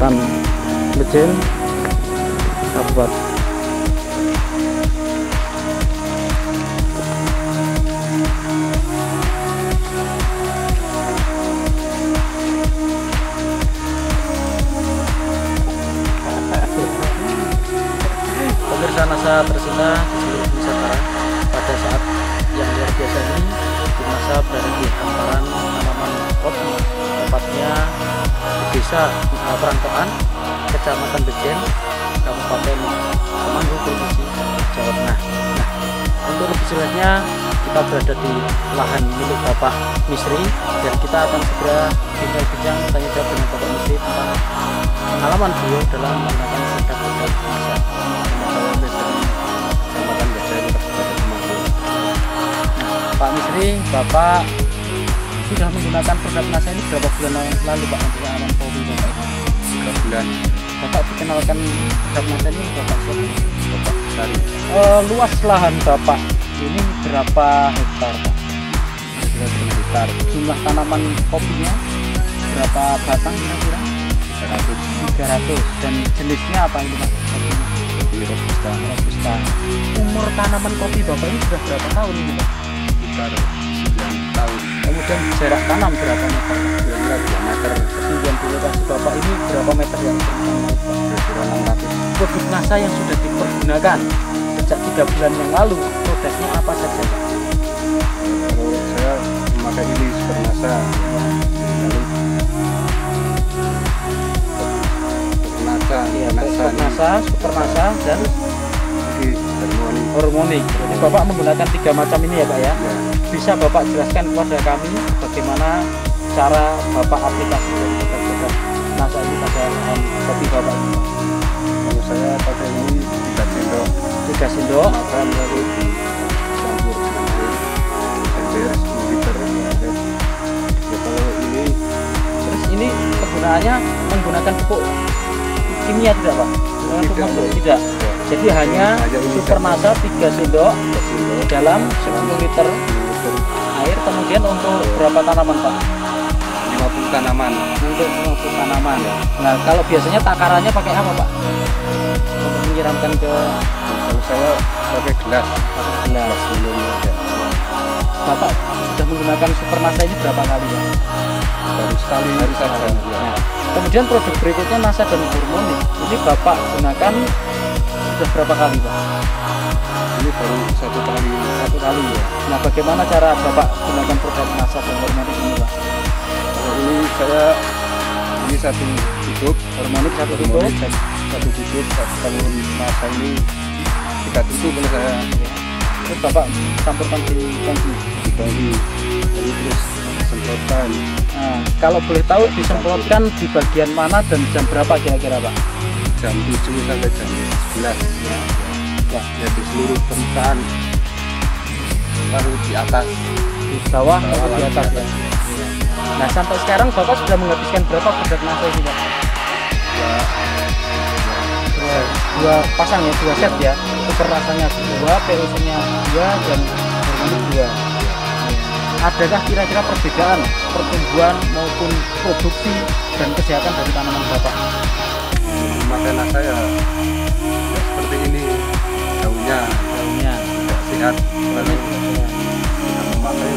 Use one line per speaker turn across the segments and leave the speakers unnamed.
Kecamatan Bejen, Kabupaten. Pemirsa NASA tercinta di seluruh Nusantara, pada saat yang luar biasa ini, tim NASA berada di hamparan tanaman kopi, tepatnya di desa Perangkoan, Kecamatan Bejen, Kabupaten Temanggung, Provinsi Jawa Tengah. Nah, untuk lebih jelasnya kita berada di lahan milik Bapak Misri, dan kita akan segera bincang-bincang tanya jawab dengan Bapak Misri tentang pengalaman beliau dalam menggunakan produk-produk NASA.
Kecamatan Bejen, Kabupaten Temanggung.
Pak Misri, Bapak sudah menggunakan produk NASA ini berapa bulan lalu Pak untuk aman kopi Bapak?
3 bulan.
Bapak dikenalkan produk NASA ini Bapak siapa?
Bapak Sari.
Luas lahan Bapak ini berapa hektar Pak?
Kira-kira 2 hektar.
Jumlah tanaman kopinya berapa batang kira-kira? 300. Dan jenisnya apa ini Pak?
Kopi Robusta.
Robusta. Umur tanaman kopi Bapak ini sudah berapa tahun ini Pak?
Sekitar 9 tahun.
Kemudian jarak tanam berapa meter?
Kira-kira 2 meter.
Ketinggian di lokasi Bapak ini berapa meter yang ditanam?
Kira-kira 600.
Produk NASA yang sudah dipergunakan sejak 3 bulan yang lalu, produknya apa saja?
Kalau saya memakai ini Super NASA. Lalu
Iya,
NASA,
NASA, Super NASA, dan
di Harmoni.
Hormoni. Jadi Bapak menggunakan 3 macam ini ya Pak ya?
Ya,
Bisa Bapak jelaskan kepada kami bagaimana cara Bapak aplikasi dari produk NASA ini pada kopi Bapak ini?
kalau saya pakai ini 3 sendok
3 sendok.
makan, lalu dicampur dengan air ember 10 liter. Ya, kalau ini
Terus ini penggunaannya menggunakan pupuk kimia tidak Pak? Menggunakan
Tidak,
pupuk
Bu.
tidak. Jadi hanya
ini
Super
saja.
NASA 3 sendok
3 sendok
dalam 10 liter air. Kemudian untuk berapa tanaman Pak?
50 tanaman.
Untuk 50 tanaman. Nah, kalau biasanya takarannya pakai apa Pak? Untuk menyiramkan ke
Kalau saya pakai gelas minum ya.
Bapak sudah menggunakan Super NASA ini berapa kali Pak?
Baru sekali saja. Ya.
Nah, kemudian produk berikutnya NASA dan Hormoni. Ini Bapak gunakan sudah berapa kali Pak?
Ini baru 1 kali.
1 kali ya. Nah, bagaimana cara Bapak gunakan produk NASA dan Hormoni ini Pak?
Kalau ini saya ini 1 tutup.
Hormoni 1 tutup.
Hormoni 1 tutup. Kalau NASA ini 3 tutup oleh saya.
Terus Bapak campurkan di tangki.
Dibagi. Lalu terus semprotkan.
Nah, kalau boleh tahu disemprotkan di bagian mana dan jam berapa kira-kira Pak?
Jam 7 sampai jam 11 ya, ya di seluruh permukaan, baru di atas,
Di bawah atau
Bawah,
di atas
di
ya? Nah, sampai sekarang Bapak sudah menghabiskan berapa produk NASA ini Pak?
ya,
Dua pasang ya, 2 set ya. Super rasanya 2, POC-nya 2, dan Hormoni 2. Adakah kira-kira perbedaan pertumbuhan maupun produksi dan kesehatan dari tanaman Bapak?
memakai NASA ya, seperti ini daunnya
Daunnya.
tidak sehat, lalu dengan memakai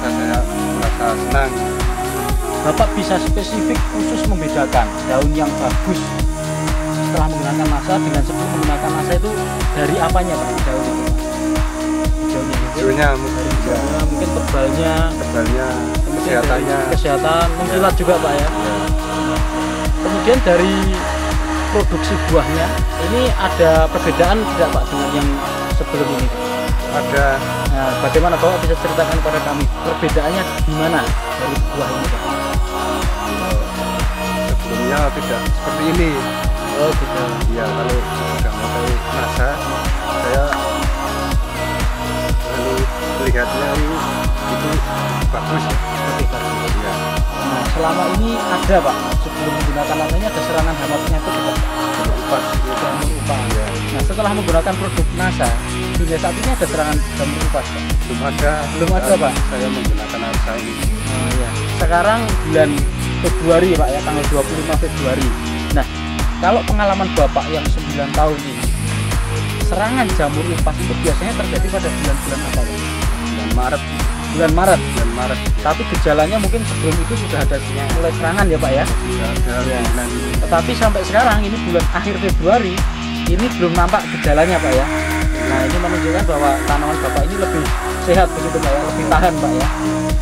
saya merasa senang.
Bapak bisa spesifik khusus membedakan daun yang bagus setelah menggunakan NASA dengan sebelum menggunakan NASA itu dari apanya Pak? Daun itu Pak? Hijaunya mungkin
Hijaunya
dari hijaunya, mungkin tebalnya,
tebalnya,
kemudian
kesehatannya,
dari kesehatan, mengkilat juga Pak ya.
ya,
Kemudian dari produksi buahnya ini ada perbedaan tidak Pak dengan yang sebelum ini Pak?
ada
Nah, bagaimana Bapak bisa ceritakan kepada kami perbedaannya di mana dari buah ini Pak?
sebelumnya tidak seperti ini.
Oh gitu.
Ya, kalau sudah memakai NASA, saya lalu melihatnya itu bagus ya.
Oke, bagus.
Ya,
Nah, selama ini ada Pak, sebelum menggunakan namanya ada serangan hama penyakit Pak?
berupas
Jamur upas.
ya.
Nah, setelah menggunakan produk NASA, hingga saat ini ada serangan jamur upas Pak?
Belum ada.
Belum ada, Pak?
Saya menggunakan NASA ini.
Oh, ya. Sekarang bulan Februari Pak ya, tanggal 25 Februari. Nah, kalau pengalaman Bapak yang 9 tahun ini, serangan jamur limpas itu biasanya terjadi pada bulan-bulan apa Pak?
Bulan Maret.
Bulan Maret.
Bulan Maret.
Tapi gejalanya mungkin sebelum itu sudah ada mulai serangan ya Pak ya?
Sudah ada bulan.
Tetapi sampai sekarang ini bulan akhir Februari ini belum nampak gejalanya Pak ya. Nah, ini menunjukkan bahwa tanaman Bapak ini lebih sehat begitu Pak ya, lebih tahan Pak ya.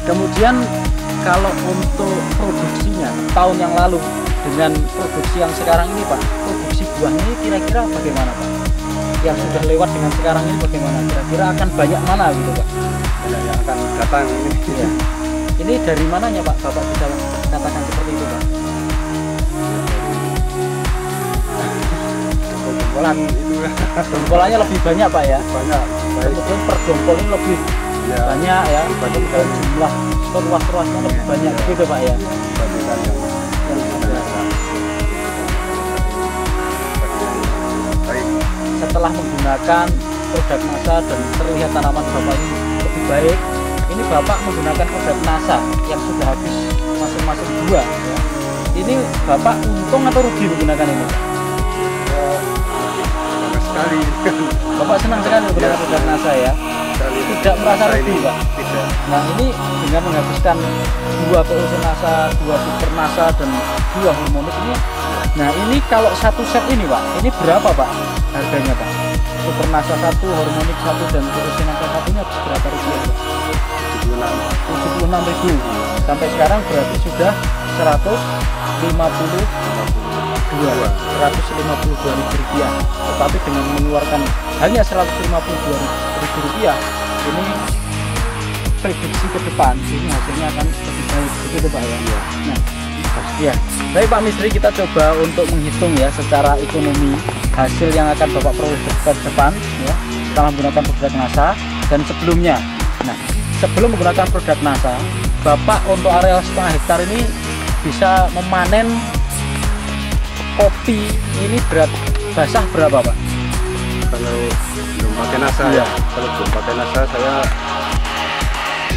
Kemudian kalau untuk produksinya tahun yang lalu dengan produksi yang sekarang ini Pak, produksi buahnya ini kira-kira bagaimana Pak? Yang sudah lewat dengan sekarang ini bagaimana? Kira-kira akan banyak mana gitu Pak?
Yang akan datang ini.
Ya. Ini dari mananya Pak Bapak bisa katakan seperti itu Pak?
Jempolan itu.
Jempolannya lebih banyak Pak ya?
Banyak.
Kemudian per jempol ini lebih
Ya,
banyak ya,
banyak
dan jumlah luas-luasnya lebih banyak gitu Pak ya.
dibandingkan yang biasa. Baik.
Setelah menggunakan produk NASA dan terlihat tanaman Bapak ini lebih baik, ini Bapak menggunakan produk NASA yang sudah habis masing-masing dua ya. Ini Bapak untung atau rugi menggunakan ini?
Sama sekali.
Bapak senang sekali menggunakan produk NASA ya. Tidak merasa rugi Pak?
Tidak.
Nah, ini dengan menghabiskan dua POC NASA, dua super NASA dan dua hormonik ini. Nah, ini kalau satu set ini Pak, ini berapa Pak harganya Pak? Super NASA 1, hormonik 1 dan POC NASA 1 nya berapa rupiah Pak? 76.000. Sampai sekarang berarti sudah 152 rupiah. Tetapi dengan mengeluarkan hanya 152 rupiah, ini prediksi ke depan ini hasilnya akan lebih baik begitu Pak ya. Nah, ya. Baik Pak Misri, kita coba untuk menghitung ya secara ekonomi hasil yang akan Bapak peroleh ke depan ya setelah menggunakan produk NASA dan sebelumnya. Nah, sebelum menggunakan produk NASA, Bapak untuk areal setengah hektar ini bisa memanen kopi ini berat basah berapa Pak?
Kalau belum pakai NASA
Iya.
ya. Kalau belum pakai NASA saya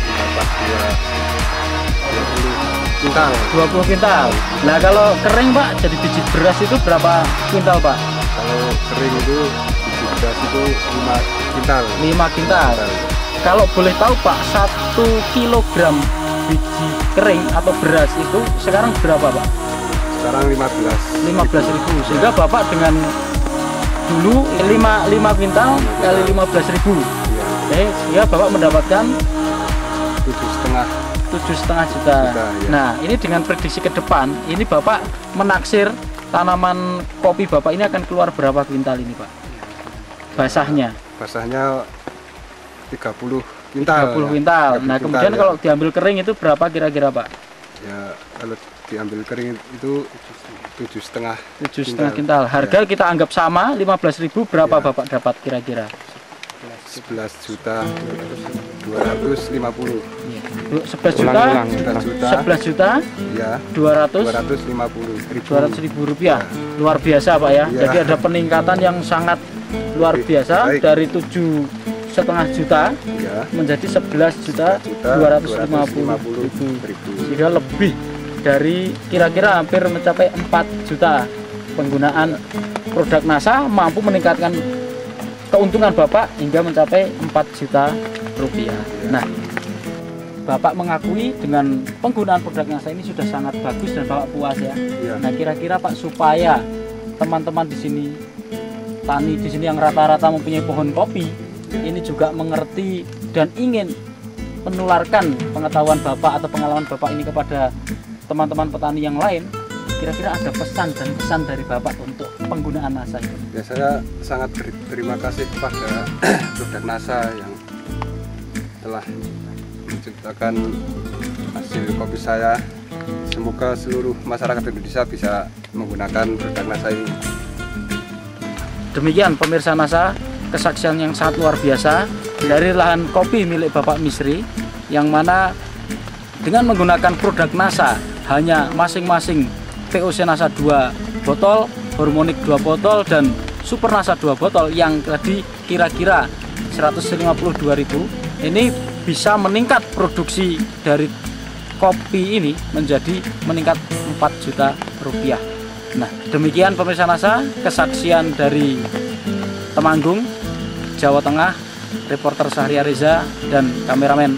dapat 20 kuintal.
20 kuintal. Nah, kalau kering Pak, jadi biji beras itu berapa kuintal Pak?
Kalau kering itu biji beras itu 5 kuintal.
5 kuintal. Kalau boleh tahu Pak, 1 kilogram biji kering atau beras itu sekarang berapa Pak?
Sekarang
15.000. Sehingga Bapak dengan dulu 5 kuintal kali 15.000.
Iya.
Oke, sehingga Bapak mendapatkan
7,5
juta.
Ya.
Nah, ini dengan prediksi ke depan, ini Bapak menaksir tanaman kopi Bapak ini akan keluar berapa kuintal ini Pak? Basahnya
basahnya 30 kuintal.
30 kuintal. Nah, kemudian
ya.
kalau diambil kering itu berapa kira-kira Pak?
Ya, kalau diambil kering itu 7,5
kuintal. Harga kita anggap sama 15.000, berapa
Ya.
Bapak dapat kira-kira?
11.250.
11 juta, 11 juta,
Ya,
250
250.000
rupiah. Luar biasa Pak ya.
Iya.
Jadi ada peningkatan yang sangat luar biasa.
Baik.
Dari 7,5 juta
Ya,
menjadi 11.250.000. Sehingga lebih dari kira-kira hampir mencapai 4 juta penggunaan produk NASA mampu meningkatkan keuntungan Bapak hingga mencapai 4 juta rupiah. Nah, Bapak mengakui dengan penggunaan produk NASA ini sudah sangat bagus dan Bapak puas ya.
Ya.
Nah, kira-kira Pak, supaya teman-teman di sini, tani di sini yang rata-rata mempunyai pohon kopi, ini juga mengerti dan ingin menularkan pengetahuan Bapak atau pengalaman Bapak ini kepada teman-teman petani yang lain, kira-kira ada pesan dan kesan dari Bapak untuk penggunaan NASA ini?
Ya, saya sangat berterima kasih kepada produk NASA yang telah menciptakan hasil kopi saya. Semoga seluruh masyarakat Indonesia bisa menggunakan produk NASA ini.
Demikian pemirsa NASA, kesaksian yang sangat luar biasa dari lahan kopi milik Bapak Misri, yang mana dengan menggunakan produk NASA hanya masing-masing POC NASA 2 botol, hormonik 2 botol dan super NASA 2 botol yang tadi kira-kira 152.000, ini bisa meningkat produksi dari kopi ini menjadi meningkat 4 juta rupiah. Nah, demikian pemirsa NASA, kesaksian dari Temanggung, Jawa Tengah, reporter Sahria Reza dan kameramen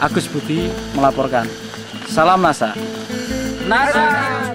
Agus Budi melaporkan. Salam NASA. NASA